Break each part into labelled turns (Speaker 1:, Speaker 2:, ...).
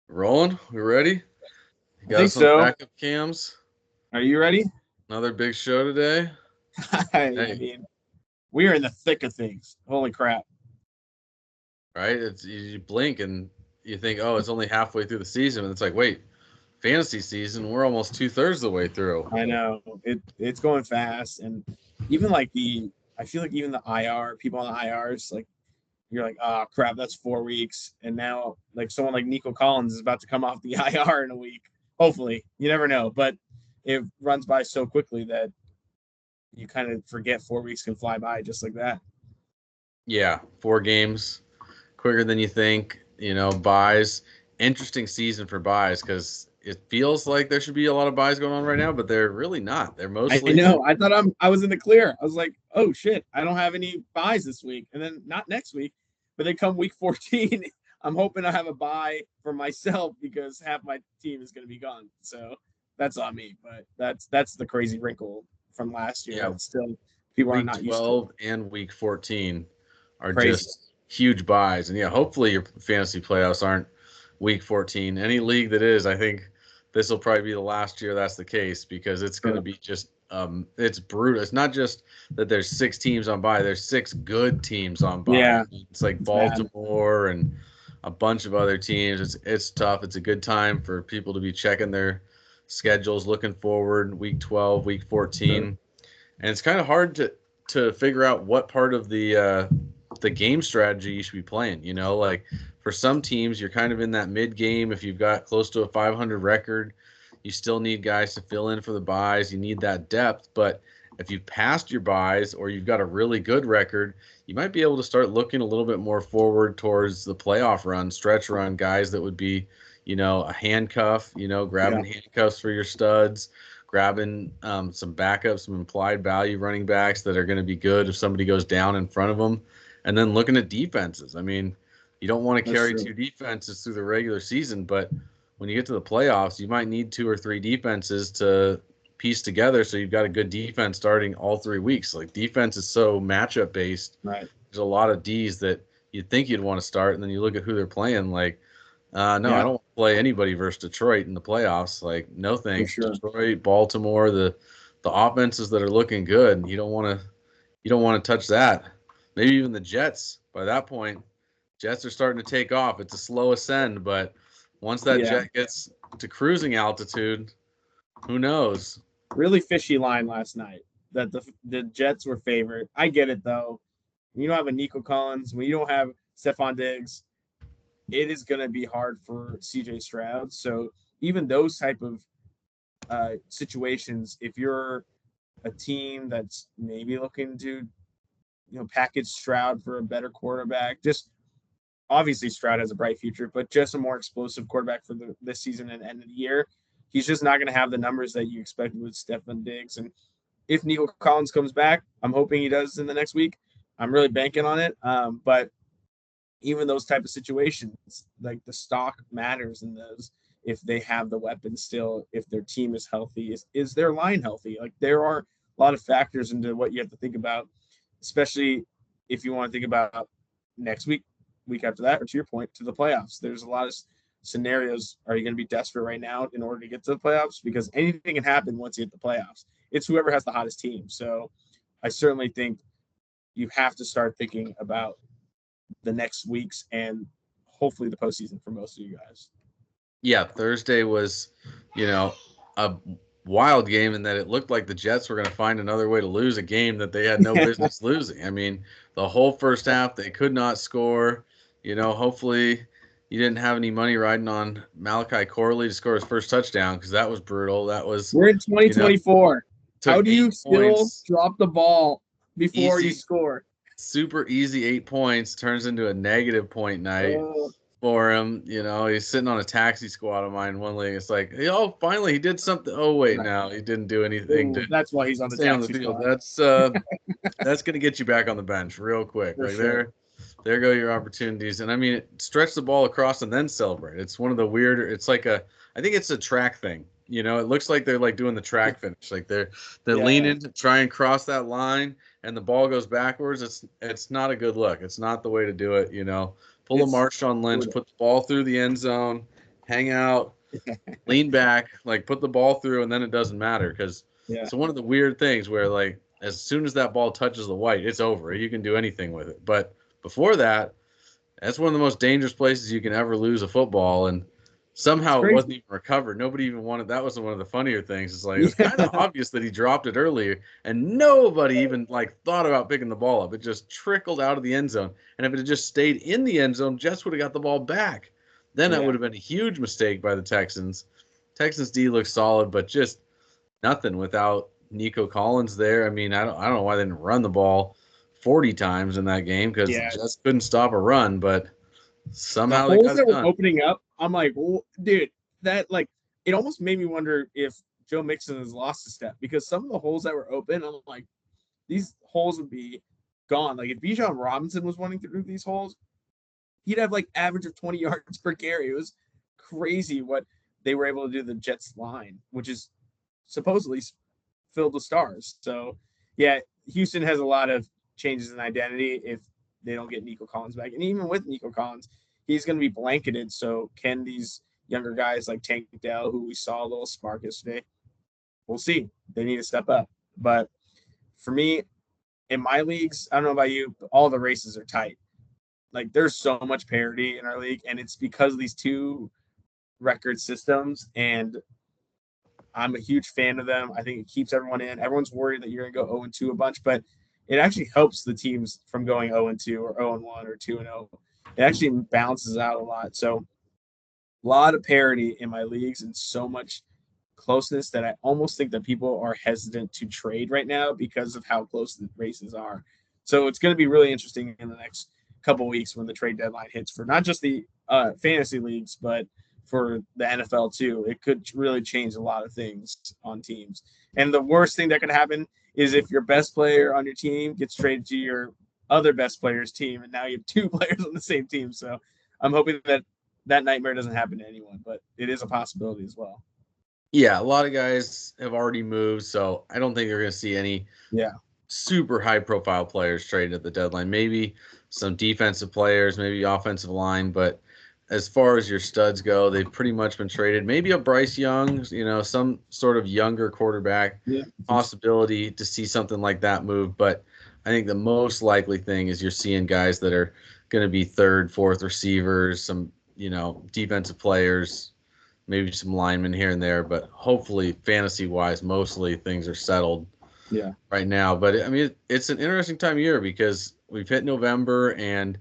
Speaker 1: Rolling? We ready? You
Speaker 2: I
Speaker 1: got
Speaker 2: think
Speaker 1: us on
Speaker 2: so.
Speaker 1: backup cams?
Speaker 2: Are you ready?
Speaker 1: Another big show today?
Speaker 2: I
Speaker 1: Hey,
Speaker 2: mean, we are in the thick of things. Holy crap.
Speaker 1: right? It's you blink and you think, oh, it's only halfway through the season, and it's like, wait, fantasy season, we're almost 2/3 of the way through.
Speaker 2: I know. It's going fast. And even like I feel like even the IR, people on the IRs, like, you're like, oh, crap, that's 4 weeks. And now, like, someone like Nico Collins is about to come off the IR in a week. Hopefully. You never know. But it runs by so quickly that you kind of forget 4 weeks can fly by just like that.
Speaker 1: Yeah, 4 games quicker than you think. Buys. Interesting season for buys because it feels like there should be a lot of buys going on right now, but they're really not. They're
Speaker 2: I
Speaker 1: mostly
Speaker 2: know. I was in the clear. I was like, oh shit, I don't have any buys this week, and then not next week, but they come week 14. I'm hoping I have a buy for myself because half my team is going to be gone. So that's on me. But that's the crazy wrinkle from last year
Speaker 1: yeah.
Speaker 2: that still people are
Speaker 1: Week
Speaker 2: not used to.
Speaker 1: 12 and week 14 are
Speaker 2: Crazy.
Speaker 1: just huge buys. And yeah, hopefully your fantasy playoffs aren't week 14. Any league that is, I think this will probably be the last year that's the case because it's going to be just it's brutal. It's not just that there's 6 teams on bye, there's 6 good teams on bye.
Speaker 2: Yeah,
Speaker 1: It's like
Speaker 2: it's bad.
Speaker 1: Baltimore and a bunch of other teams. It's tough. It's a good time for people to be checking their schedules, looking forward week 12, week 14, and it's kind of hard to figure out what part of the game strategy you should be playing. Like for some teams, you're kind of in that mid game. If you've got close to a 500 record, you still need guys to fill in for the buys. You need that depth, but if you've passed your buys or you've got a really good record, you might be able to start looking a little bit more forward towards the playoff run, stretch run, guys that would be, a handcuff,
Speaker 2: Yeah,
Speaker 1: grabbing handcuffs for your studs, grabbing some backups, some implied value running backs that are going to be good if somebody goes down in front of them, and then looking at defenses. I mean, you don't want to
Speaker 2: that's
Speaker 1: carry
Speaker 2: true.
Speaker 1: 2 defenses through the regular season, but when you get to the playoffs, you might need 2 or 3 defenses to piece together so you've got a good defense starting all 3 weeks. Like defense is so matchup based.
Speaker 2: Right.
Speaker 1: There's a lot of D's that you'd think you'd want to start, and then you look at who they're playing. Like, no, I
Speaker 2: Yeah,
Speaker 1: don't want to play anybody versus Detroit in the playoffs. Like, no
Speaker 2: for
Speaker 1: thanks.
Speaker 2: sure.
Speaker 1: Detroit, Baltimore, the offenses that are looking good. You don't want to touch that. Maybe even the Jets. By that point, Jets are starting to take off. It's a slow ascend, but once that
Speaker 2: Yeah,
Speaker 1: jet gets to cruising altitude, who knows?
Speaker 2: really fishy line last night that the Jets were favored. I get it though. When you don't have a Nico Collins, when you don't have Stephon Diggs, it is going to be hard for CJ Stroud. So even those type of situations, if you're a team that's maybe looking to package Stroud for a better quarterback, just obviously Stroud has a bright future, but just a more explosive quarterback for this season and end of the year. He's just not going to have the numbers that you expected with Stephon Diggs. And if Nico Collins comes back, I'm hoping he does in the next week. I'm really banking on it. But even those type of situations, like the stock matters in those. If they have the weapons still, if their team is healthy, is their line healthy? Like there are a lot of factors into what you have to think about, especially if you want to think about next week, week after that, or to your point, to the playoffs. There's a lot of scenarios. Are you going to be desperate right now in order to get to the playoffs? Because anything can happen once you hit the playoffs. It's whoever has the hottest team. So I certainly think you have to start thinking about the next weeks and hopefully the postseason for most of you guys.
Speaker 1: Yeah, Thursday was, you know, a wild game in that it looked like the Jets were going to find another way to lose a game that they had no business losing. I mean, the whole first half they could not score. Hopefully you didn't have any money riding on Malachi Corley to score his first touchdown because that was brutal. That was,
Speaker 2: We're in
Speaker 1: you know,
Speaker 2: 2024.
Speaker 1: took
Speaker 2: How do
Speaker 1: eight
Speaker 2: you still
Speaker 1: points,
Speaker 2: drop the ball before you
Speaker 1: easy,
Speaker 2: score?
Speaker 1: super easy 8 points turns into a negative point night
Speaker 2: Uh,
Speaker 1: for him. He's sitting on a taxi squad of mine one league. It's like, oh, finally he did something. Oh wait,
Speaker 2: right.
Speaker 1: no, he didn't do anything
Speaker 2: Ooh,
Speaker 1: to
Speaker 2: that's why he's on the
Speaker 1: stay on the
Speaker 2: taxi
Speaker 1: field.
Speaker 2: squad
Speaker 1: That's gonna get you back on the bench real quick.
Speaker 2: for
Speaker 1: Like
Speaker 2: sure.
Speaker 1: there go your opportunities. And I mean, stretch the ball across and then celebrate. It's one of the weirder. It's like I think it's a track thing. It looks like they're like doing the track finish. Like they're
Speaker 2: Yeah,
Speaker 1: leaning to try and cross that line, and the ball goes backwards. It's not a good look. It's not the way to do it. Pull a
Speaker 2: it's
Speaker 1: Marshawn Lynch,
Speaker 2: brutal.
Speaker 1: put the ball through the end zone, hang out, lean back, like put the ball through, and then it doesn't matter because
Speaker 2: Yeah.
Speaker 1: it's one of the weird things where like as soon as that ball touches the white, it's over. You can do anything with it. But before that, that's one of the most dangerous places you can ever lose a football, and
Speaker 2: It's
Speaker 1: somehow it
Speaker 2: crazy.
Speaker 1: wasn't even recovered. Nobody even wanted. That was one of the funnier things. It's like it was
Speaker 2: Yeah.
Speaker 1: kind of obvious that he dropped it earlier, and nobody even like thought about picking the ball up. It just trickled out of the end zone, and if it had just stayed in the end zone, Jets would have got the ball back. Then that
Speaker 2: Yeah.
Speaker 1: would have been a huge mistake by the Texans. Texans D looks solid, but just nothing without Nico Collins there. I mean, I don't know why they didn't run the ball 40 times in that game because
Speaker 2: Yeah.
Speaker 1: just couldn't stop a run, but
Speaker 2: The
Speaker 1: somehow they
Speaker 2: holes
Speaker 1: got
Speaker 2: that
Speaker 1: it
Speaker 2: were
Speaker 1: done.
Speaker 2: opening up, I'm like, well, dude, that like it almost made me wonder if Joe Mixon has lost a step because some of the holes that were open, I'm like, these holes would be gone. Like if Bijan Robinson was running through these holes, he'd have like average of 20 yards per carry. It was crazy what they were able to do to the Jets line, which is supposedly filled with stars. So yeah, Houston has a lot of changes in identity if they don't get Nico Collins back. And even with Nico Collins, he's going to be blanketed. So can these younger guys like Tank Dell, who we saw a little spark yesterday, we'll see. They need to step up. But for me, in my leagues, I don't know about you, but all the races are tight. Like there's so much parity in our league, and it's because of these two record systems. And I'm a huge fan of them. I think it keeps everyone in. Everyone's worried that you're going to go 0-2 a bunch, but it actually helps the teams from going 0-2 or 0-1 or 2-0. It actually balances out a lot. So a lot of parity in my leagues and so much closeness that I almost think that people are hesitant to trade right now because of how close the races are. So it's going to be really interesting in the next couple weeks when the trade deadline hits for not just the fantasy leagues, but for the NFL too. It could really change a lot of things on teams. And the worst thing that could happen is if your best player on your team gets traded to your other best player's team, and now you have two players on the same team. So I'm hoping that that nightmare doesn't happen to anyone, but it is a possibility as well.
Speaker 1: Yeah, a lot of guys have already moved, so I don't think you're going to see any
Speaker 2: Yeah.
Speaker 1: super high profile players traded at the deadline. Maybe some defensive players, maybe offensive line, but as far as your studs go, they've pretty much been traded. Maybe a Bryce Young, some sort of younger quarterback
Speaker 2: Yeah.
Speaker 1: possibility to see something like that move. But I think the most likely thing is you're seeing guys that are going to be third, fourth receivers, some, defensive players, maybe some linemen here and there. But hopefully, fantasy wise, mostly things are settled
Speaker 2: Yeah.
Speaker 1: right now. But I mean, it's an interesting time of year because we've hit November and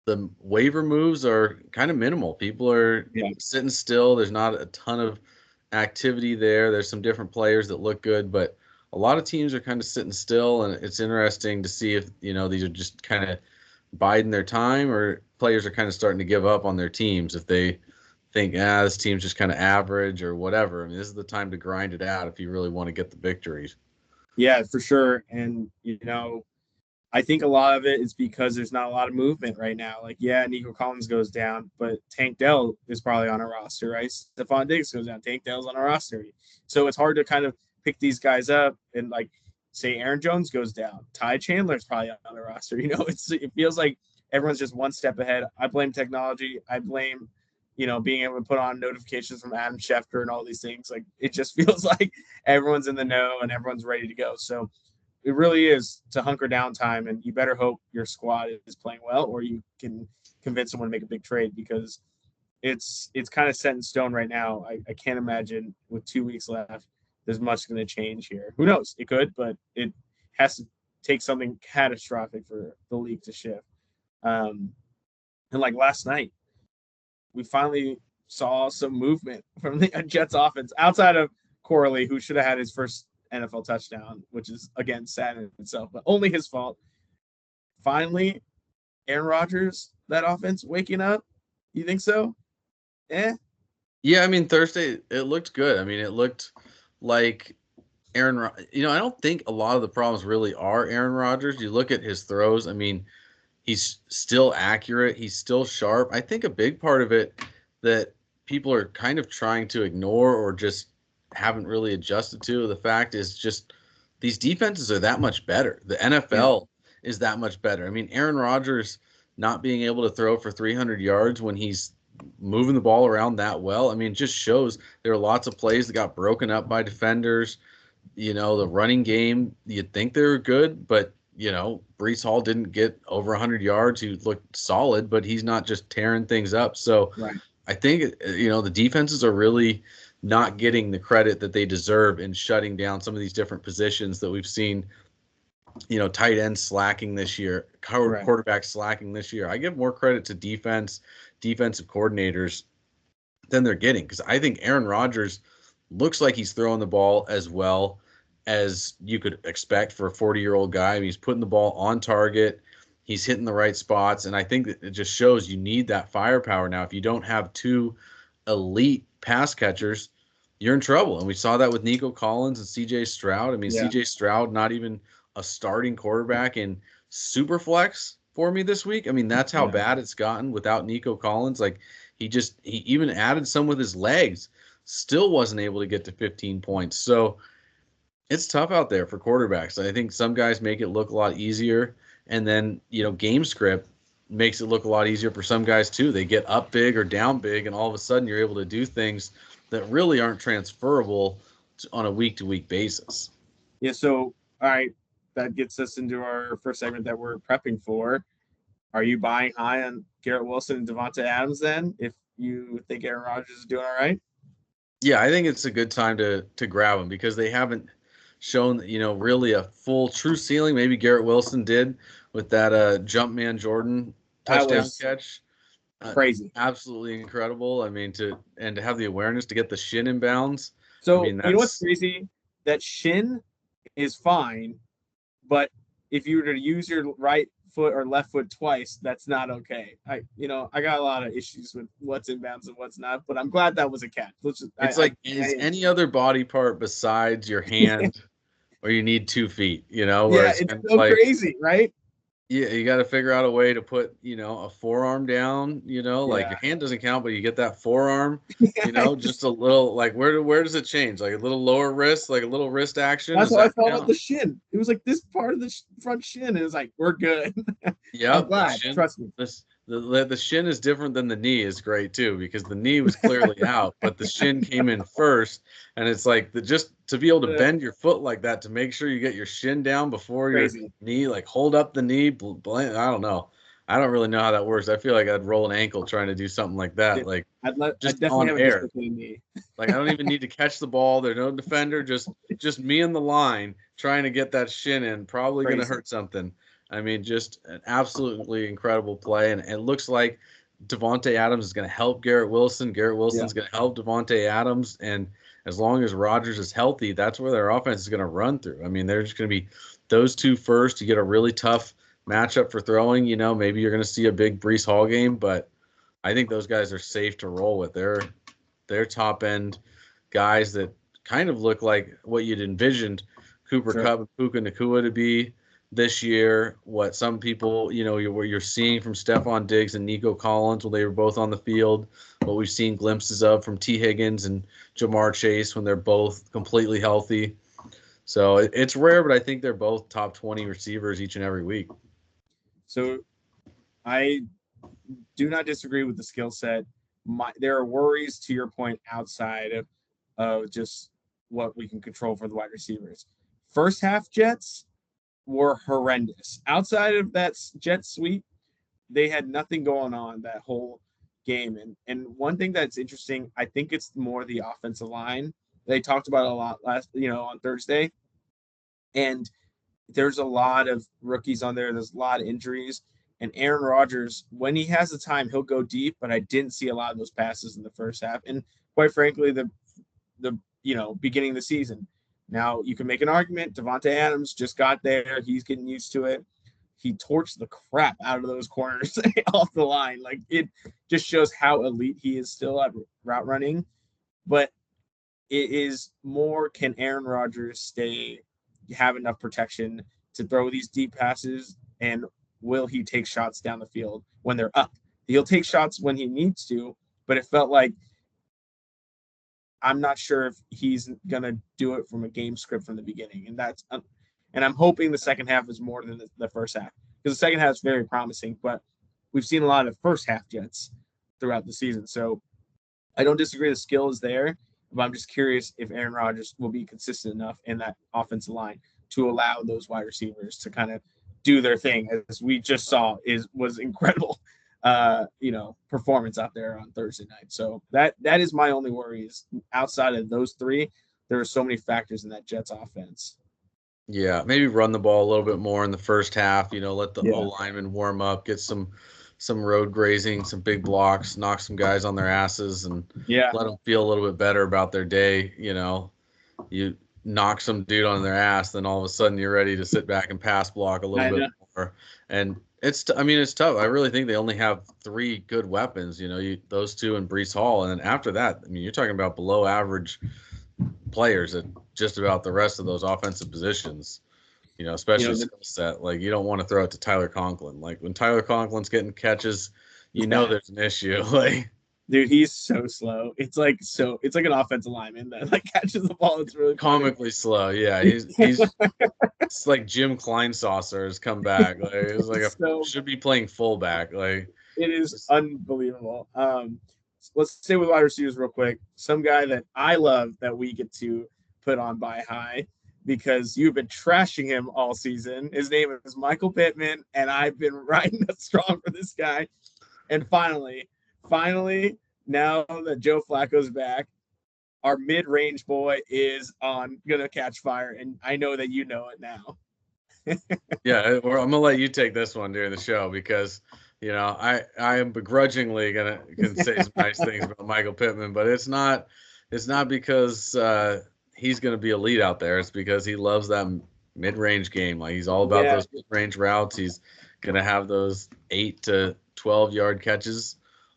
Speaker 1: the waiver moves are kind of minimal. People are
Speaker 2: Yeah.
Speaker 1: sitting still. There's not a ton of activity there. There's some different players that look good, but a lot of teams are kind of sitting still, and it's interesting to see if these are just kind of biding their time, or players are kind of starting to give up on their teams if they think, this team's just kind of average or whatever. I mean, this is the time to grind it out if you really want to get the victories.
Speaker 2: Yeah, for sure. And I think a lot of it is because there's not a lot of movement right now. Like, yeah, Nico Collins goes down, but Tank Dell is probably on a roster, right? Stephon Diggs goes down, Tank Dell's on a roster. So it's hard to kind of pick these guys up and like say Aaron Jones goes down. Ty Chandler's probably on a roster. It feels like everyone's just one step ahead. I blame technology. I blame, being able to put on notifications from Adam Schefter and all these things. Like it just feels like everyone's in the know and everyone's ready to go. So it really is to hunker down time, and you better hope your squad is playing well, or you can convince someone to make a big trade because it's kind of set in stone right now. I can't imagine with 2 weeks left there's much going to change here. Who knows? It could, but it has to take something catastrophic for the league to shift. And like last night, we finally saw some movement from the Jets offense outside of Corley, who should have had his first NFL touchdown, which is again sad in itself, but only his fault. Finally, Aaron Rodgers, that offense waking up. You think so?
Speaker 1: Yeah, I mean Thursday it looked good. I mean it looked like I don't think a lot of the problems really are Aaron Rodgers. You look at his throws. I mean, he's still accurate. He's still sharp. I think a big part of it that people are kind of trying to ignore or just haven't really adjusted to the fact is just these defenses are that much better. The
Speaker 2: Yeah.
Speaker 1: NFL is that much better. I mean, Aaron Rodgers not being able to throw for 300 yards when he's moving the ball around that well. I mean, it just shows there are lots of plays that got broken up by defenders. The running game, you'd think they were good, but Brees Hall didn't get over 100 yards. He looked solid, but he's not just tearing things up. So
Speaker 2: Right.
Speaker 1: I think the defenses are really not getting the credit that they deserve in shutting down some of these different positions that we've seen. Tight end slacking this year,
Speaker 2: Right.
Speaker 1: quarterback slacking this year. I give more credit to defensive coordinators than they're getting, because I think Aaron Rodgers looks like he's throwing the ball as well as you could expect for a 40-year-old guy. I mean, he's putting the ball on target. He's hitting the right spots. And I think that it just shows you need that firepower now. If you don't have two elite pass catchers, you're in trouble. And we saw that with Nico Collins and CJ Stroud. I mean,
Speaker 2: Yeah.
Speaker 1: CJ Stroud, not even a starting quarterback in Superflex for me this week. I mean, that's how bad it's gotten without Nico Collins. Like, he even added some with his legs, still wasn't able to get to 15 points. So it's tough out there for quarterbacks. I think some guys make it look a lot easier, and then game script makes it look a lot easier for some guys too. They get up big or down big, and all of a sudden you're able to do things that really aren't transferable on a week-to-week basis.
Speaker 2: Yeah. So, all right, that gets us into our first segment that we're prepping for. Are you buying high on Garrett Wilson and Davante Adams then, if you think Aaron Rodgers is doing all right?
Speaker 1: Yeah, I think it's a good time to grab them, because they haven't shown really a full true ceiling. Maybe Garrett Wilson did with that Jumpman Jordan touchdown catch.
Speaker 2: Crazy.
Speaker 1: Absolutely incredible. I mean, to have the awareness to get the shin in bounds.
Speaker 2: So,
Speaker 1: I mean,
Speaker 2: you know what's crazy? That shin is fine, but if you were to use your right foot or left foot twice, that's not okay. I got a lot of issues with what's in bounds and what's not, but I'm glad that was a catch.
Speaker 1: Is any other body part besides your hand or you need 2 feet,
Speaker 2: Yeah, it's so crazy, right?
Speaker 1: Yeah, you got to figure out a way to put, a forearm down, like your hand doesn't count, but you get that forearm, just a little, like where does it change? Like a little lower wrist, like a little wrist action.
Speaker 2: That's what I felt about the shin. It was like this part of the front shin, and it was like, we're good.
Speaker 1: Yeah,
Speaker 2: I'm glad. Trust me.
Speaker 1: The shin is different than the knee is great too, because the knee was clearly out, but the shin came in first, and it's like just to be able to bend your foot like that to make sure you get your shin down before your knee, like hold up the knee. I don't know. I don't really know how that works. I feel like I'd roll an ankle trying to do something like that, like just on air. Like, I don't even need to catch the ball. There's no defender, just me in the line trying to get that shin in. Probably going to hurt something. I mean, just an absolutely incredible play, and it looks like Davante Adams is going to help Garrett Wilson. Garrett Wilson's going to help Davante Adams, and as long as Rodgers is healthy, that's where their offense is going to run through. I mean, they're just going to be those two first. You get a really tough matchup for throwing. Maybe you're going to see a big Brees Hall game, but I think those guys are safe to roll with. They're top end guys that kind of look like what you'd envisioned Cooper Kupp and Puka Nacua to be this year. What some people, what you're seeing from Stephon Diggs and Nico Collins when they were both on the field, what we've seen glimpses of from T. Higgins and Jamar Chase when they're both completely healthy. So it's rare, but I think they're both top 20 receivers each and every week.
Speaker 2: So I do not disagree with the skill set. There are worries, to your point, outside of just what we can control for the wide receivers. First half Jets were horrendous. Outside of that jet sweep, they had nothing going on that whole game. And one thing that's interesting, I think it's more the offensive line. They talked about it a lot on Thursday. And there's a lot of rookies on there. There's a lot of injuries. And Aaron Rodgers, when he has the time, he'll go deep, but I didn't see a lot of those passes in the first half. And quite frankly, the beginning of the season. Now you can make an argument. Davante Adams just got there. He's getting used to it. He torched the crap out of those corners off the line. Like, it just shows how elite he is still at route running. But it is more, can Aaron Rodgers have enough protection to throw these deep passes, and will he take shots down the field when they're up? He'll take shots when he needs to, but it felt like, I'm not sure if he's going to do it from a game script from the beginning. And I'm hoping the second half is more than the first half, because the second half is very promising, but we've seen a lot of first half Jets throughout the season. So I don't disagree. The skill is there, but I'm just curious if Aaron Rodgers will be consistent enough in that offensive line to allow those wide receivers to kind of do their thing, as we just saw was incredible, performance out there on Thursday night. So that is my only worry is outside of those three, there are so many factors in that Jets offense.
Speaker 1: Yeah, maybe run the ball a little bit more in the first half. Let the
Speaker 2: Yeah.
Speaker 1: O-lineman warm up, get some road grazing, some big blocks, knock some guys on their asses, and let them feel a little bit better about their day. You knock some dude on their ass, then all of a sudden you're ready to sit back and pass block a little bit more. And it's tough. I really think they only have three good weapons. Those two and Breece Hall, and then after that, you're talking about below average players at just about the rest of those offensive positions. Especially skill set. Like, you don't want to throw it to Tyler Conklin. Like, when Tyler Conklin's getting catches, there's an issue. Like,
Speaker 2: dude, he's so slow. It's like an offensive lineman that like catches the ball. It's really
Speaker 1: comically slow. Yeah, he's it's like Jim Kleinsasser has come back. Like, he's like should be playing fullback. Like,
Speaker 2: it is unbelievable. Let's stay with wide receivers real quick. Some guy that I love that we get to put on by high because you've been trashing him all season. His name is Michael Pittman, and I've been riding strong for this guy. And finally, now that Joe Flacco's back, our mid-range boy is gonna catch fire, and I know that you know it now.
Speaker 1: Yeah, I'm gonna let you take this one during the show because I am begrudgingly gonna say some nice things about Michael Pittman, but it's not because he's gonna be elite out there. It's because he loves that mid-range game. Like, he's all about those mid-range routes. He's gonna have those 8 to 12-yard catches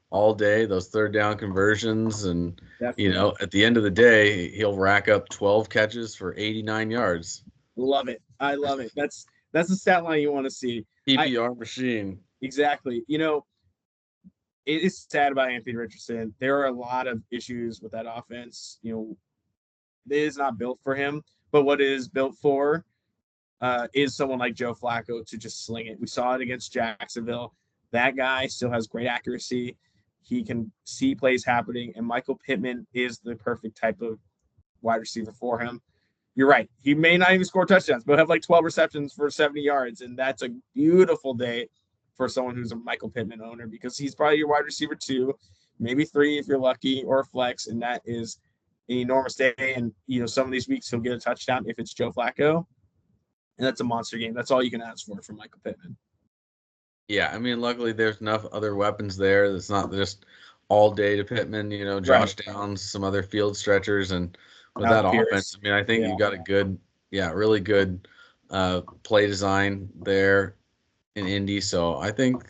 Speaker 1: all day, those third down conversions, and definitely. At the end of the day, he'll rack up 12 catches for 89 yards.
Speaker 2: Love it. I love it. That's the stat line you want to see.
Speaker 1: PPR machine.
Speaker 2: Exactly. It is sad about Anthony Richardson. There are a lot of issues with that offense. It is not built for him, but what it is built for is someone like Joe Flacco to just sling it. We saw it against Jacksonville. That guy still has great accuracy. He can see plays happening, and Michael Pittman is the perfect type of wide receiver for him. You're right. He may not even score touchdowns, but have like 12 receptions for 70 yards, and that's a beautiful day for someone who's a Michael Pittman owner because he's probably your wide receiver 2, maybe 3 if you're lucky, or a flex, and that is an enormous day. And, some of these weeks he'll get a touchdown if it's Joe Flacco, and that's a monster game. That's all you can ask for Michael Pittman.
Speaker 1: Yeah, luckily there's enough other weapons there. It's not just all day to Pittman, Josh Downs, some other field stretchers, and with that offense, I think you got a good, really good play design there in Indy. So I think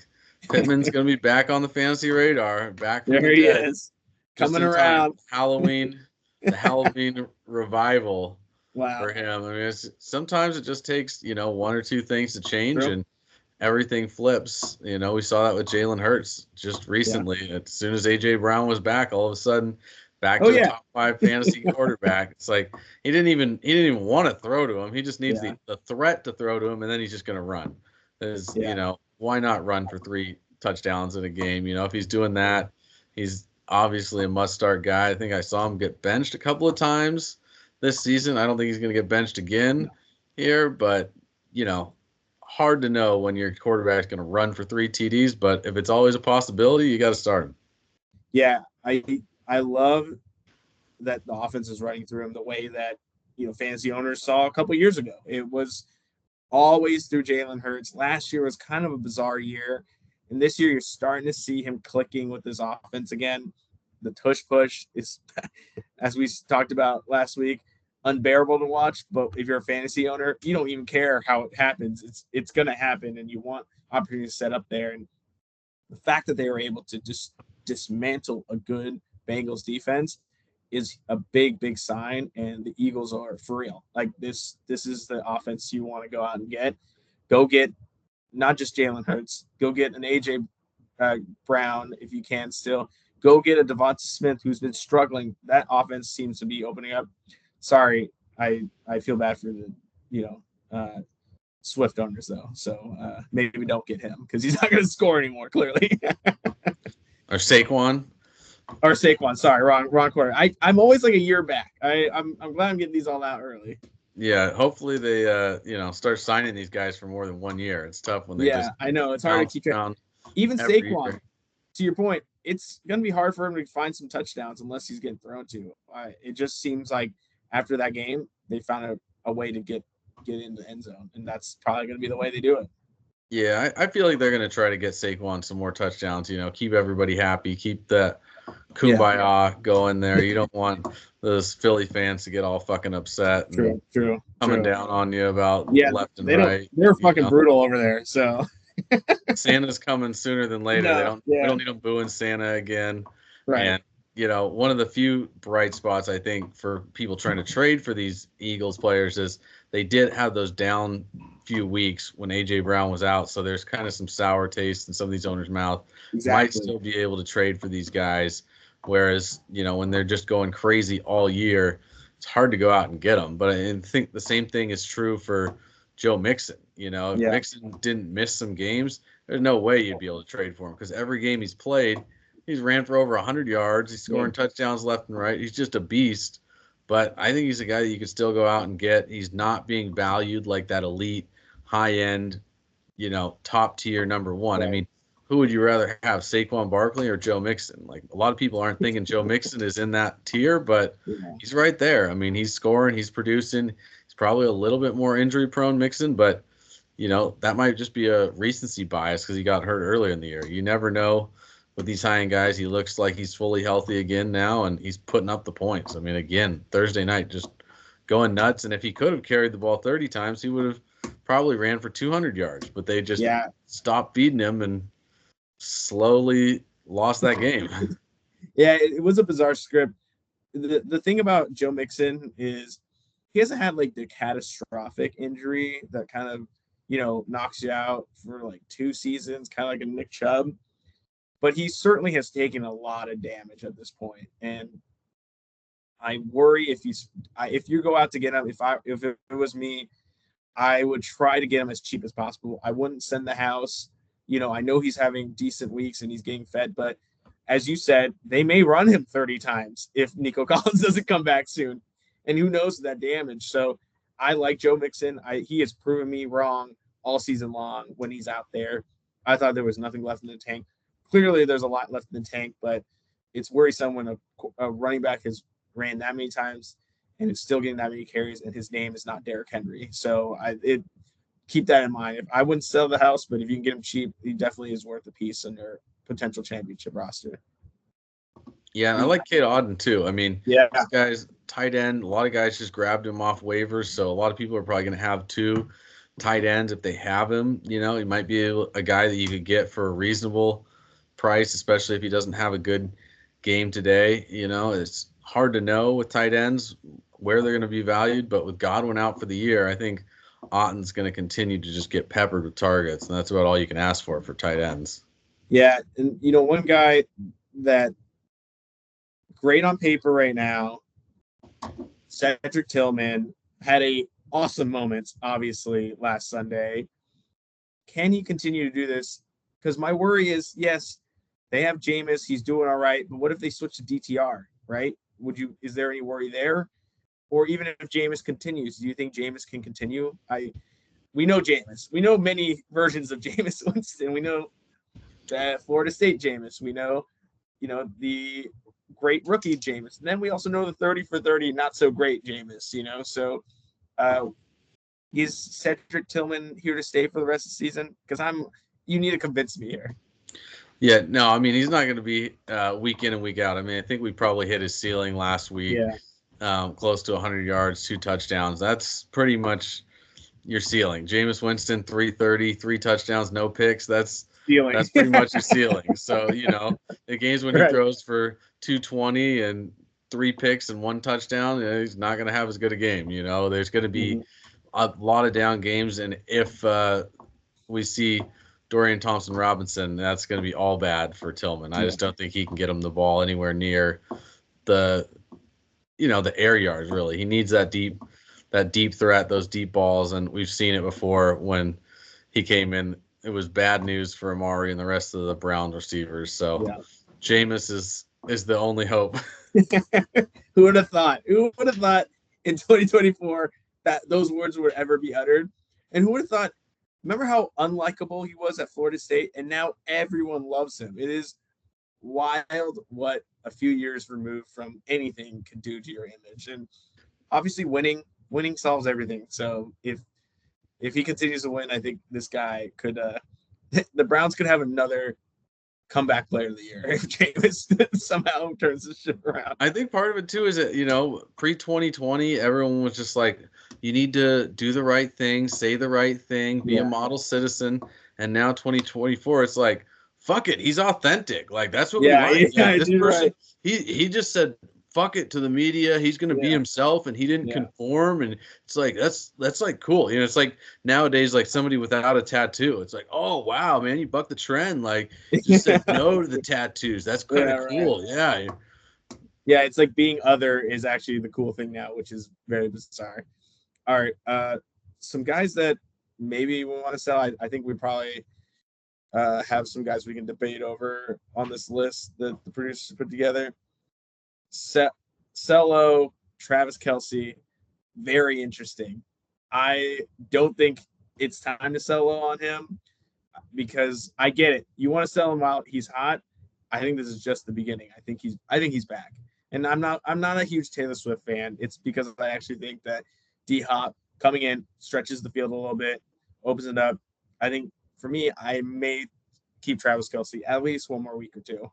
Speaker 1: Pittman's going to be back on the fantasy radar. Back from
Speaker 2: there he is, coming around.
Speaker 1: Halloween, the Halloween revival.
Speaker 2: Wow.
Speaker 1: For him. Sometimes it just takes, 1 or 2 things to change, and everything flips. We saw that with Jalen Hurts just recently. As soon as AJ Brown was back, all of a sudden back to the top 5 fantasy quarterback. It's like he didn't even want to throw to him. He just needs the threat to throw to him, and then he's just going to run. Why not run for 3 touchdowns in a game? If he's doing that, he's obviously a must-start guy. I think I saw him get benched a couple of times this season. I don't think he's going to get benched again here, but hard to know when your quarterback's going to run for 3 TDs, but if it's always a possibility, you got to start him.
Speaker 2: Yeah, I love that the offense is running through him the way that fantasy owners saw a couple years ago. It was always through Jalen Hurts. Last year was kind of a bizarre year, and this year you're starting to see him clicking with his offense again. The tush push is, as we talked about last week, unbearable to watch. But if you're a fantasy owner, you don't even care how it happens. It's going to happen, and you want opportunity to set up there. And the fact that they were able to just dismantle a good Bengals defense is a big sign. And the Eagles are for real. Like this is the offense you want to go out and get. Go get not just Jalen Hurts. Go get an AJ Brown if you can still. Go get a Devonta Smith who's been struggling. That offense seems to be opening up. Sorry, I feel bad for the Swift owners though. So maybe we don't get him because he's not going to score anymore. Clearly.
Speaker 1: Or Saquon.
Speaker 2: Or Saquon. Sorry, wrong quarter. I'm always like a year back. I'm glad I'm getting these all out early.
Speaker 1: Yeah, hopefully they start signing these guys for more than 1 year. It's tough when they
Speaker 2: Yeah,
Speaker 1: just
Speaker 2: I know it's hard to
Speaker 1: bounce
Speaker 2: keep track.
Speaker 1: around
Speaker 2: Even
Speaker 1: every
Speaker 2: Saquon,
Speaker 1: year.
Speaker 2: to your point, it's gonna be hard for him to find some touchdowns unless he's getting thrown to. It just seems like after that game, they found a way to get in the end zone, and that's probably gonna be the way they do it.
Speaker 1: Yeah, I feel like they're going to try to get Saquon some more touchdowns. Keep everybody happy, keep that kumbaya going there. You don't want those Philly fans to get all fucking upset and coming down on you about left and right.
Speaker 2: They're fucking brutal over there. So
Speaker 1: Santa's coming sooner than later. We don't need them booing Santa again.
Speaker 2: Right.
Speaker 1: And one of the few bright spots I think for people trying to trade for these Eagles players is they did have those down few weeks when AJ Brown was out, so there's kind of some sour taste in some of these owners' mouth.
Speaker 2: Exactly.
Speaker 1: Might still be able to trade for these guys, whereas when they're just going crazy all year, it's hard to go out and get them. But I think the same thing is true for Joe Mixon. If Mixon didn't miss some games, there's no way you'd be able to trade for him because every game he's played, he's ran for over 100 yards. He's scoring touchdowns left and right. He's just a beast. But I think he's a guy that you could still go out and get. He's not being valued like that elite, high-end, top tier number one. Right. I mean, who would you rather have, Saquon Barkley or Joe Mixon? Like, a lot of people aren't thinking Joe Mixon is in that tier, but he's right there. I mean, he's scoring, he's producing. He's probably a little bit more injury-prone, Mixon, but, that might just be a recency bias because he got hurt earlier in the year. You never know. With these high-end guys, he looks like he's fully healthy again now, and he's putting up the points. I mean, again, Thursday night, just going nuts. And if he could have carried the ball 30 times, he would have probably ran for 200 yards. But they just stopped feeding him and slowly lost that game.
Speaker 2: Yeah, it was a bizarre script. The thing about Joe Mixon is he hasn't had like the catastrophic injury that kind of, knocks you out for like 2 seasons, kind of like a Nick Chubb. But he certainly has taken a lot of damage at this point, and I worry if you go out to get him. If it was me, I would try to get him as cheap as possible. I wouldn't send the house. I know he's having decent weeks and he's getting fed, but as you said, they may run him 30 times if Nico Collins doesn't come back soon, and who knows that damage. So I like Joe Mixon. He has proven me wrong all season long when he's out there. I thought there was nothing left in the tank. Clearly, there's a lot left in the tank, but it's worrisome when a running back has ran that many times and it's still getting that many carries, and his name is not Derrick Henry. So keep that in mind. I wouldn't sell the house, but if you can get him cheap, he definitely is worth a piece in their potential championship roster.
Speaker 1: Yeah, and I like Cade Otton too. I mean, this guy's tight end. A lot of guys just grabbed him off waivers, so a lot of people are probably going to have 2 tight ends if they have him. He might be a guy that you could get for a reasonable price, especially if he doesn't have a good game today. It's hard to know with tight ends where they're going to be valued, but with Godwin out for the year, I think Otton's going to continue to just get peppered with targets, and that's about all you can ask for tight ends.
Speaker 2: Yeah, and one guy that great on paper right now, Cedric Tillman, had a awesome moments, obviously, last Sunday. Can he continue to do this? Because my worry is, yes, they have Jameis, he's doing all right, but what if they switch to DTR, right? Is there any worry there? Or even if Jameis continues, do you think Jameis can continue? We know Jameis. We know many versions of Jameis Winston. We know that Florida State Jameis. We know, the great rookie Jameis. And then we also know the 30 for 30, not so great Jameis, So is Cedric Tillman here to stay for the rest of the season? Because you need to convince me here.
Speaker 1: Yeah, no, I mean, he's not going to be week in and week out. I mean, I think we probably hit his ceiling last week, close to 100 yards, 2 touchdowns. That's pretty much your ceiling. Jameis Winston, 330, 3 touchdowns, no picks. That's pretty much your ceiling. So, the games when he throws for 220 and 3 picks and 1 touchdown, he's not going to have as good a game. There's going to be a lot of down games, and if we see Dorian Thompson-Robinson, that's going to be all bad for Tillman. I just don't think he can get him the ball anywhere near the air yards, really. He needs that deep threat, those deep balls, and we've seen it before when he came in. It was bad news for Amari and the rest of the Browns receivers. So Jameis is the only hope.
Speaker 2: Who would have thought? Who would have thought in 2024 that those words would ever be uttered? And who would have thought? Remember how unlikable he was at Florida State, and now everyone loves him. It is wild what a few years removed from anything could do to your image. And obviously, winning solves everything. So if he continues to win, I think this guy could. The Browns could have another comeback player of the year if Jameis somehow turns this shit around.
Speaker 1: I think part of it too is that, pre-2020, everyone was just like, you need to do the right thing, say the right thing, be a model citizen. And now 2024, it's like, fuck it, he's authentic. Like, that's what we like. This person, right. He just said fuck it to the media. He's going to be himself, and he didn't conform. And it's like, that's like cool. It's like nowadays, like somebody without a tattoo, it's like, oh wow, man, you bucked the trend. Like, just said no to the tattoos. That's kind of cool. Right.
Speaker 2: Yeah, it's like being other is actually the cool thing now, which is very bizarre. All right, some guys that maybe we want to sell. I think we probably have some guys we can debate over on this list that the producers put together. Cello, Travis Kelce, very interesting. I don't think it's time to sell low on him because I get it. You want to sell him out. He's hot. I think this is just the beginning. I think he's back. And I'm not a huge Taylor Swift fan. It's because I actually think that D-Hop coming in stretches the field a little bit, opens it up. I think for me, I may keep Travis Kelce at least one more week or two.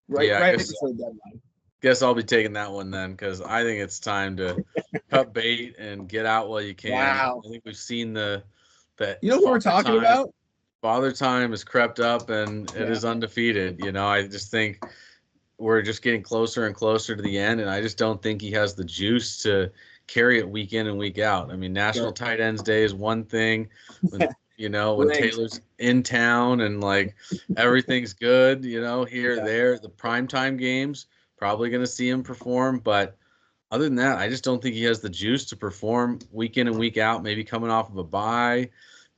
Speaker 2: Right before the deadline.
Speaker 1: Guess I'll be taking that one then, because I think it's time to cut bait and get out while you can.
Speaker 2: Wow.
Speaker 1: I think we've seen that.
Speaker 2: You know what we're talking about?
Speaker 1: Father Time has crept up and it is undefeated. I just think we're just getting closer and closer to the end, and I just don't think he has the juice to carry it week in and week out. I mean, National Tight Ends Day is one thing. When Taylor's in town and like everything's good, here, there, the primetime games, probably going to see him perform. But other than that, I just don't think he has the juice to perform week in and week out, maybe coming off of a bye,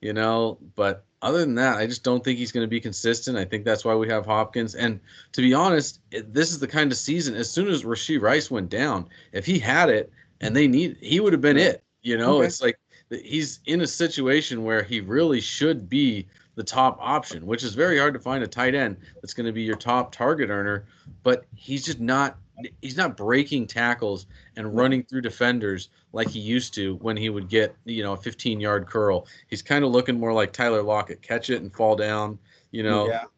Speaker 1: But other than that, I just don't think he's going to be consistent. I think that's why we have Hopkins. And to be honest, this is the kind of season, as soon as Rashee Rice went down, if he had it and he would have been it. It's like he's in a situation where he really should be the top option, which is very hard to find a tight end that's going to be your top target earner, but he's just not breaking tackles and running through defenders like he used to when he would get, a 15-yard curl. He's kind of looking more like Tyler Lockett, catch it and fall down,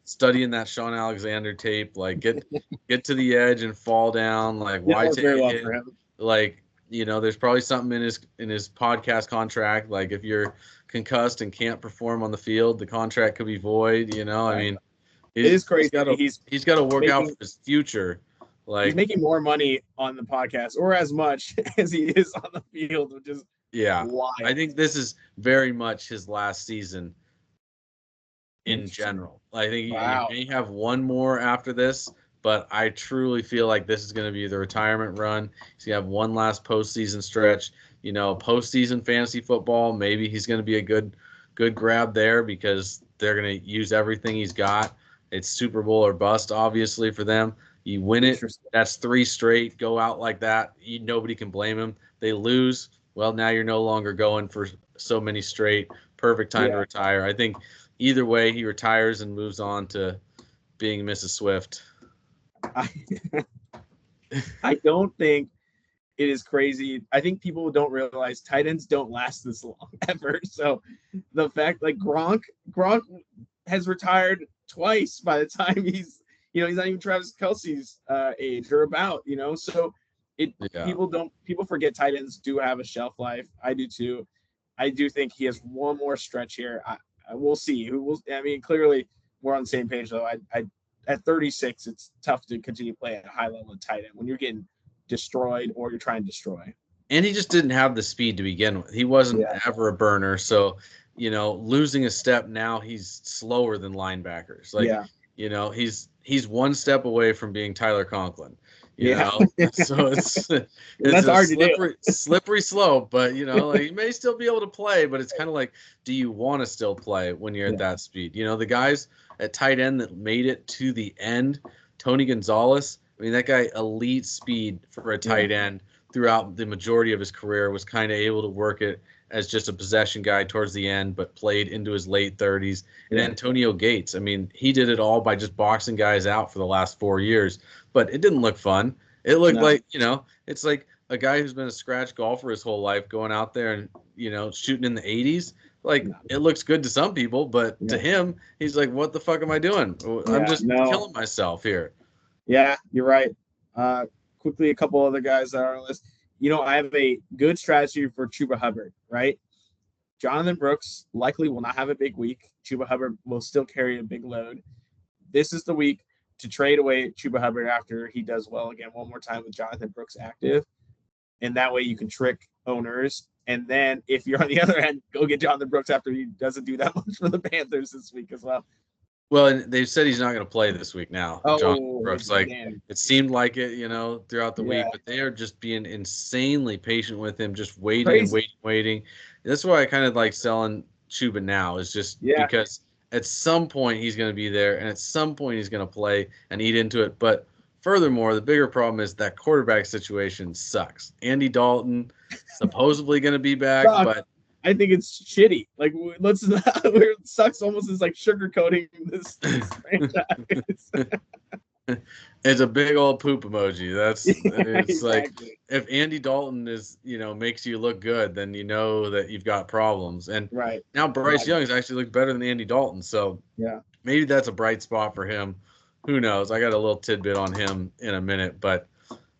Speaker 1: studying that Sean Alexander tape, like get to the edge and fall down. Like, why take a hit? Like, there's probably something in his podcast contract. Like, if you're concussed and can't perform on the field, the contract could be void. I mean,
Speaker 2: it is crazy.
Speaker 1: He's got to work out for his future. Like,
Speaker 2: he's making more money on the podcast, or as much as he is on the field, which is wild.
Speaker 1: I think this is very much his last season in general. I think he may have one more after this, but I truly feel like this is going to be the retirement run. He's going to have one last postseason stretch. Postseason fantasy football, maybe he's going to be a good grab there because they're going to use everything he's got. It's Super Bowl or bust, obviously, for them. You win it, that's 3 straight. Go out like that, nobody can blame him. They lose, well, now you're no longer going for so many straight. Perfect time to retire. I think either way, he retires and moves on to being Mrs. Swift.
Speaker 2: I don't think it is crazy. I think people don't realize tight ends don't last this long ever. So the fact, like Gronk has retired twice by the time he's not even Travis Kelce's age or about, so people forget tight ends do have a shelf life. I do too. I do think he has one more stretch here. We'll see. Clearly we're on the same page though. I at 36, it's tough to continue playing at a high level of tight end when you're getting destroyed or you're trying to destroy.
Speaker 1: And he just didn't have the speed to begin with. He wasn't ever a burner. So, losing a step now, he's slower than linebackers. He's one step away from being Tyler Conklin. So it's
Speaker 2: that's
Speaker 1: a
Speaker 2: hard
Speaker 1: slippery slope, but he may still be able to play, but it's kind of like, do you want to still play when you're at that speed? The guys at tight end that made it to the end, Tony Gonzalez. I mean, that guy, elite speed for a tight end throughout the majority of his career, was kind of able to work it as just a possession guy towards the end, but played into his late 30s. And Antonio Gates, I mean, he did it all by just boxing guys out for the last 4 years, but it didn't look fun. It looked like, it's like a guy who's been a scratch golfer his whole life going out there and, shooting in the 80s. Like, it looks good to some people, but to him, he's like, what the fuck am I doing? I'm just killing myself here.
Speaker 2: Yeah, you're right. Quickly, a couple other guys that are on the list. I have a good strategy for Chuba Hubbard, right? Jonathan Brooks likely will not have a big week. Chuba Hubbard will still carry a big load. This is the week to trade away Chuba Hubbard after he does well again one more time with Jonathan Brooks active. And that way you can trick owners. And then if you're on the other end, go get Jonathan Brooks after he doesn't do that much for the Panthers this week as well.
Speaker 1: Well, and they've said he's not going to play this week now. Jonathan Brooks, it seemed like it, throughout the week, but they are just being insanely patient with him, just waiting and waiting. That's why I kind of like selling Chuba now, is just because at some point he's going to be there, and at some point he's going to play and eat into it. But furthermore, the bigger problem is that quarterback situation sucks. Andy Dalton supposedly going to be back, but
Speaker 2: I think it's shitty. Like, let's not. It sucks almost as like sugarcoating this franchise.
Speaker 1: It's a big old poop emoji. It's like, if Andy Dalton is, makes you look good, then you know that you've got problems. And now Bryce Young has actually looked better than Andy Dalton. So maybe that's a bright spot for him. Who knows? I got a little tidbit on him in a minute, but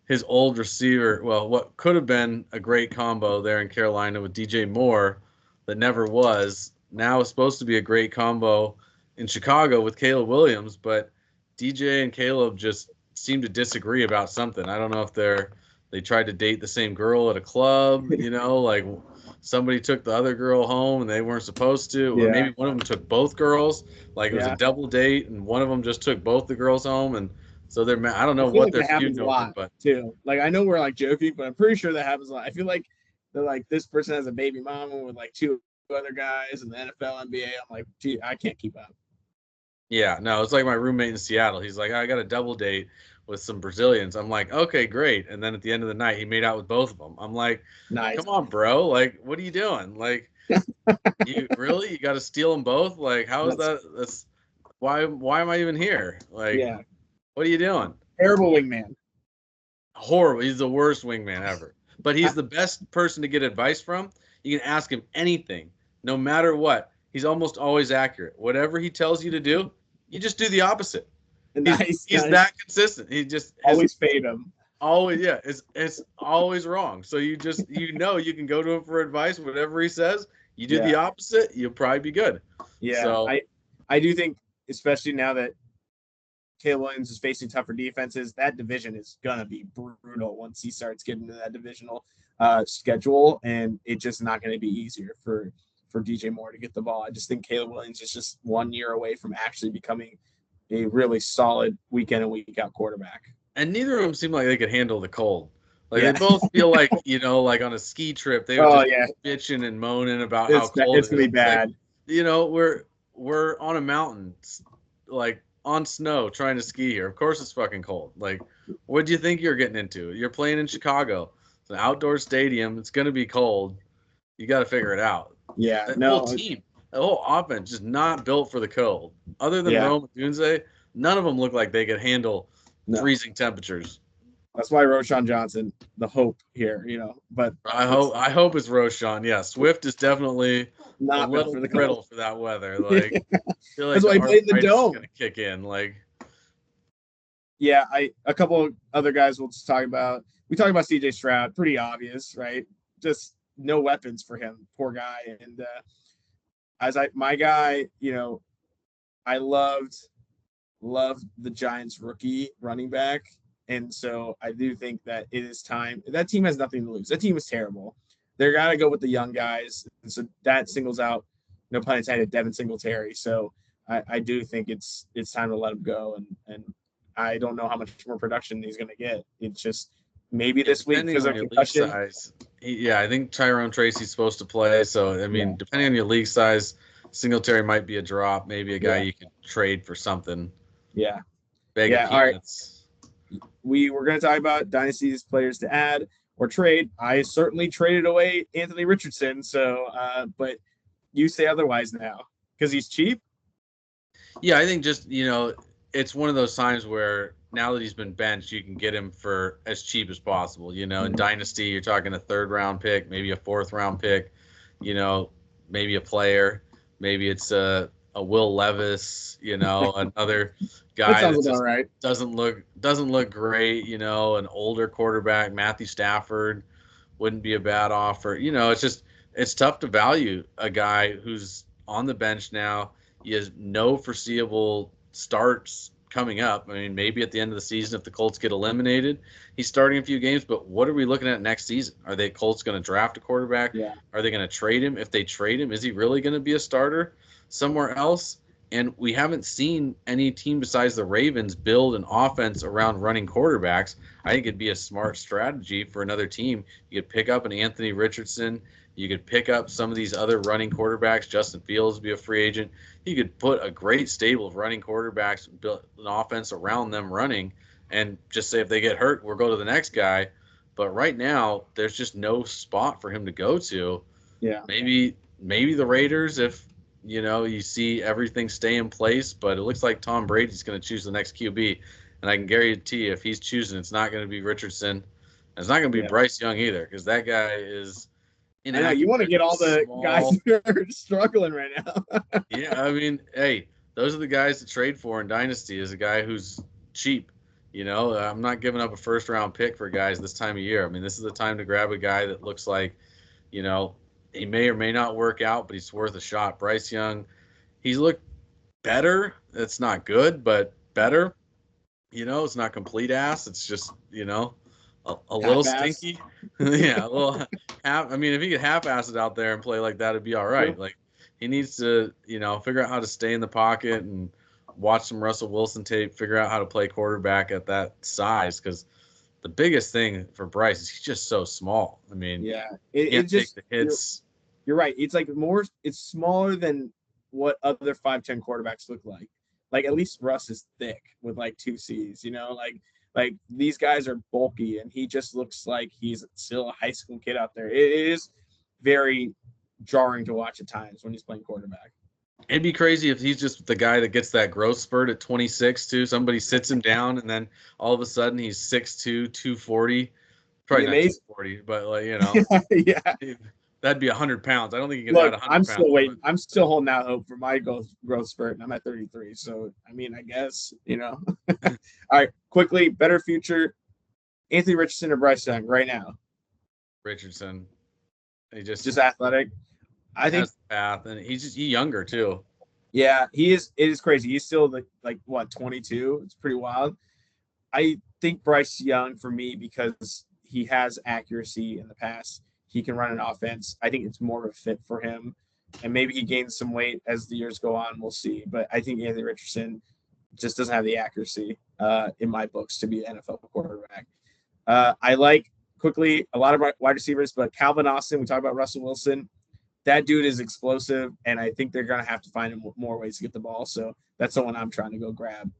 Speaker 1: his old receiver, well, what could have been a great combo there in Carolina with DJ Moore that never was, now is supposed to be a great combo in Chicago with Caleb Williams, but DJ and Caleb just seem to disagree about something. I don't know if they tried to date the same girl at a club, like somebody took the other girl home and they weren't supposed to, or maybe one of them took both girls, like it was a double date, and one of them just took both the girls home, and so I don't know what they're feuding over, but
Speaker 2: too. Like, I know we're like joking, but I'm pretty sure that happens a lot. I feel like they're like, this person has a baby mama with like two other guys in the NFL, NBA. I'm like, gee, I can't keep up.
Speaker 1: Yeah, no, it's like my roommate in Seattle. He's like, I got a double date with some Brazilians. I'm like, okay, great. And then at the end of the night, he made out with both of them. I'm like, nice. Come on, bro. Like, what are you doing? Like, you got to steal them both? Like, how is that? That's why am I even here? Like, what are you doing?
Speaker 2: Terrible wingman.
Speaker 1: Horrible. He's the worst wingman ever. But he's the best person to get advice from. You can ask him anything, no matter what. He's almost always accurate. Whatever he tells you to do, you just do the opposite. He's that consistent. He just
Speaker 2: always fade him.
Speaker 1: Always, it's always wrong. So you just you can go to him for advice. Whatever he says, you do the opposite, you'll probably be good.
Speaker 2: Yeah, so I do think, especially now that Caleb Williams is facing tougher defenses, that division is gonna be brutal once he starts getting to that divisional schedule, and it's just not going to be easier for DJ Moore to get the ball. I just think Caleb Williams is just 1 year away from actually becoming a really solid week in and week out quarterback.
Speaker 1: And neither of them seem like they could handle the cold. Like they both feel like, like on a ski trip, they were just bitching and moaning about how cold
Speaker 2: it's gonna be bad.
Speaker 1: Like, we're on a mountain, like on snow, trying to ski here. Of course it's fucking cold. Like, what do you think you're getting into? You're playing in Chicago. It's an outdoor stadium. It's gonna be cold. You got to figure it out.
Speaker 2: Yeah,
Speaker 1: the whole team, the whole offense, just not built for the cold. Other than Rome and Dunze, none of them look like they could handle freezing temperatures.
Speaker 2: That's why Roschon Johnson, the hope here, But
Speaker 1: I hope it's Roschon. Yeah, Swift is definitely
Speaker 2: not
Speaker 1: a little
Speaker 2: for the
Speaker 1: brittle for that weather. Like, I feel like
Speaker 2: that's why he played in the dome.
Speaker 1: Going to kick in. Like,
Speaker 2: yeah, a couple of other guys we'll just talk about. We talk about C.J. Stroud, pretty obvious, right? Just no weapons for him, poor guy. And my guy, I loved the Giants rookie running back, and so I do think that it is time. That team has nothing to lose. That team is terrible. They're gotta go with the young guys, and so that singles out, no pun intended, Devin Singletary. So I do think it's time to let him go, and I don't know how much more production he's gonna get. It's just maybe this week because of concussion.
Speaker 1: I think Tyrone Tracy's supposed to play. So, I mean, depending on your league size, Singletary might be a drop, maybe a guy you could trade for something.
Speaker 2: Yeah.
Speaker 1: bag
Speaker 2: Yeah,
Speaker 1: of
Speaker 2: all right.
Speaker 1: peanuts.
Speaker 2: We were going to talk about dynasties players to add or trade. I certainly traded away Anthony Richardson. So, but you say otherwise now because he's cheap.
Speaker 1: Yeah, I think just, it's one of those times where now that he's been benched, you can get him for as cheap as possible. In Dynasty, you're talking a third round pick, maybe a fourth round pick, maybe a player, maybe it's a Will Levis, another
Speaker 2: That
Speaker 1: guy
Speaker 2: sounds
Speaker 1: that
Speaker 2: about
Speaker 1: just
Speaker 2: right.
Speaker 1: doesn't look great, an older quarterback, Matthew Stafford wouldn't be a bad offer. It's tough to value a guy who's on the bench now. He has no foreseeable starts coming up. I mean, maybe at the end of the season, if the Colts get eliminated, he's starting a few games. But what are we looking at next season? Are they Colts going to draft a quarterback?
Speaker 2: Yeah.
Speaker 1: Are they going to trade him? If they trade him, is he really going to be a starter somewhere else? And we haven't seen any team besides the Ravens build an offense around running quarterbacks. I think it'd be a smart strategy for another team. You could pick up an Anthony Richardson. You could pick up some of these other running quarterbacks. Justin Fields would be a free agent. You could put a great stable of running quarterbacks, build an offense around them running, and just say if they get hurt, we'll go to the next guy. But right now, there's just no spot for him to go to.
Speaker 2: Yeah.
Speaker 1: Maybe the Raiders, if you see everything stay in place, but it looks like Tom Brady's going to choose the next QB. And I can guarantee you, if he's choosing, it's not going to be Richardson. It's not going to be Bryce Young either, because that guy is
Speaker 2: I know you want to get all the guys that are struggling right now.
Speaker 1: Yeah, I mean, hey, those are the guys to trade for in Dynasty, is a guy who's cheap. I'm not giving up a first round pick for guys this time of year. I mean, this is the time to grab a guy that looks like, he may or may not work out, but he's worth a shot. Bryce Young, he's looked better. It's not good, but better. It's not complete ass. It's just, a little stinky. Yeah, a little half. I mean, if he could half-ass it out there and play like that, it'd be all right. Like, he needs to, figure out how to stay in the pocket and watch some Russell Wilson tape, figure out how to play quarterback at that size, because the biggest thing for Bryce is he's just so small. I mean,
Speaker 2: it
Speaker 1: can't
Speaker 2: just
Speaker 1: take the hits.
Speaker 2: You're right. It's like it's smaller than what other 5'10" quarterbacks look like. Like, at least Russ is thick with like 2 C's, like these guys are bulky, and he just looks like he's still a high school kid out there. It is very jarring to watch at times when he's playing quarterback.
Speaker 1: It'd be crazy if he's just the guy that gets that growth spurt at 26 too. Somebody sits him down, and then all of a sudden he's 6'2", 240. Probably not 240, but
Speaker 2: yeah.
Speaker 1: That'd be 100 pounds. I don't think you can add 100 pounds.
Speaker 2: I'm still waiting. I'm still holding out hope for my growth spurt, and I'm at 33. So, I mean, I guess, All right, quickly, better future, Anthony Richardson or Bryce Young right now?
Speaker 1: Richardson. He just
Speaker 2: athletic. I think
Speaker 1: the path, and he's younger too.
Speaker 2: Yeah, he is. It is crazy. He's still like what, 22? It's pretty wild. I think Bryce Young for me, because he has accuracy in the pass. He can run an offense. I think it's more of a fit for him. And maybe he gains some weight as the years go on. We'll see. But I think Anthony Richardson just doesn't have the accuracy in my books to be an NFL quarterback. I like, quickly, a lot of wide receivers, but Calvin Austin, we talked about Russell Wilson. That dude is explosive, and I think they're going to have to find him more ways to get the ball. So that's the one I'm trying to go grab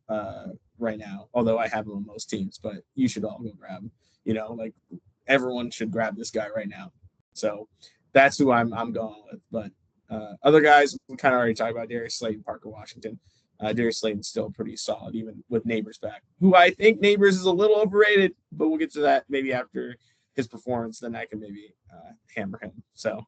Speaker 2: right now, although I have him on most teams, but you should all go grab him. Like, everyone should grab this guy right now. So that's who I'm going with. But other guys, we kind of already talked about Darius Slayton, Parker Washington. Darius Slayton's still pretty solid, even with Neighbors back, who I think Neighbors is a little overrated, but we'll get to that maybe after his performance. Then I can maybe hammer him. So.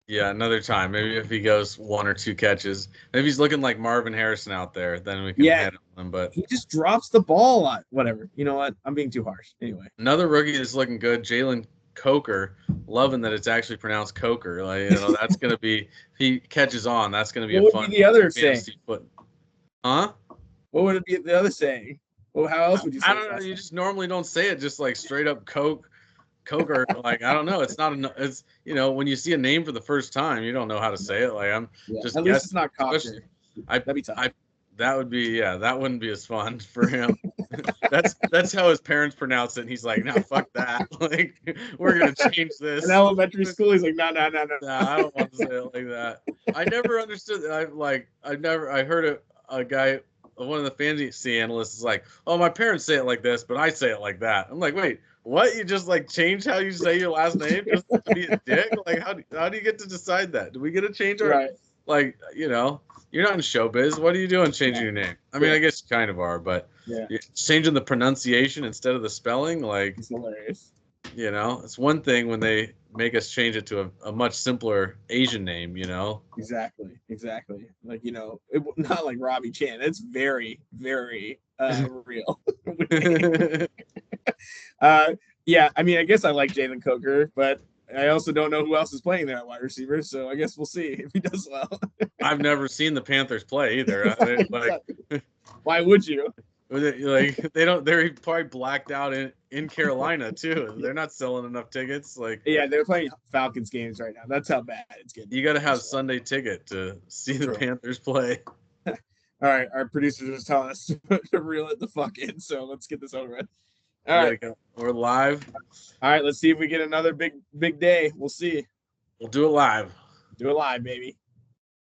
Speaker 1: Yeah, another time. Maybe if he goes 1 or 2 catches. Maybe he's looking like Marvin Harrison out there. Then we can hit him. But
Speaker 2: he just drops the ball a lot. Whatever. You know what? I'm being too harsh. Anyway.
Speaker 1: Another rookie that's looking good, Jalen Coker. Loving that it's actually pronounced Coker. Like, that's going to be, if he catches on, that's going to be
Speaker 2: what
Speaker 1: a fun.
Speaker 2: What would be the other saying?
Speaker 1: Huh?
Speaker 2: What would it be the other saying? Well, how else would you say it?
Speaker 1: I don't know. You just normally don't say it just like straight up Coker, like, I don't know. It's not it's when you see a name for the first time, you don't know how to say it. Like, I'm just
Speaker 2: at least it's not Cocker.
Speaker 1: That'd be tough. That would be that wouldn't be as fun for him. that's how his parents pronounce it. And he's like, no, fuck that. Like, we're gonna change this.
Speaker 2: In elementary school, he's like, no.
Speaker 1: Nah, I don't want to say it like that. I never understood. I heard a guy one of the fantasy analysts is like, "Oh, my parents say it like this, but I say it like that." I'm like, "Wait, what? You just like change how you say your last name just to be a dick? Like, how do you get to decide that? Do we get to change our
Speaker 2: Right.
Speaker 1: like, you're not in showbiz. What are you doing changing your name? I mean,
Speaker 2: Yeah.
Speaker 1: I guess you kind of are, but
Speaker 2: Yeah.
Speaker 1: changing the pronunciation instead of the spelling, like,
Speaker 2: It's hilarious.
Speaker 1: it's one thing when they make us change it to a much simpler Asian name,
Speaker 2: Exactly. Like, not like Robbie Chan. It's very, very real. Yeah, I mean, I guess I like Jalen Coker, but I also don't know who else is playing there at wide receiver, so I guess we'll see if he does well.
Speaker 1: I've never seen the Panthers play either.
Speaker 2: Why would you?
Speaker 1: Like they're probably blacked out in Carolina too. They're not selling enough tickets. Like,
Speaker 2: Yeah, they're playing Falcons games right now. That's how bad it's getting.
Speaker 1: you got to have Sunday ticket to see the Panthers play.
Speaker 2: All right, our producers are telling us to reel it the fuck in, so let's get this over with. All right,
Speaker 1: we're live.
Speaker 2: All right, let's see if we get another big day. We'll see.
Speaker 1: We'll do it live.
Speaker 2: Do it live, baby.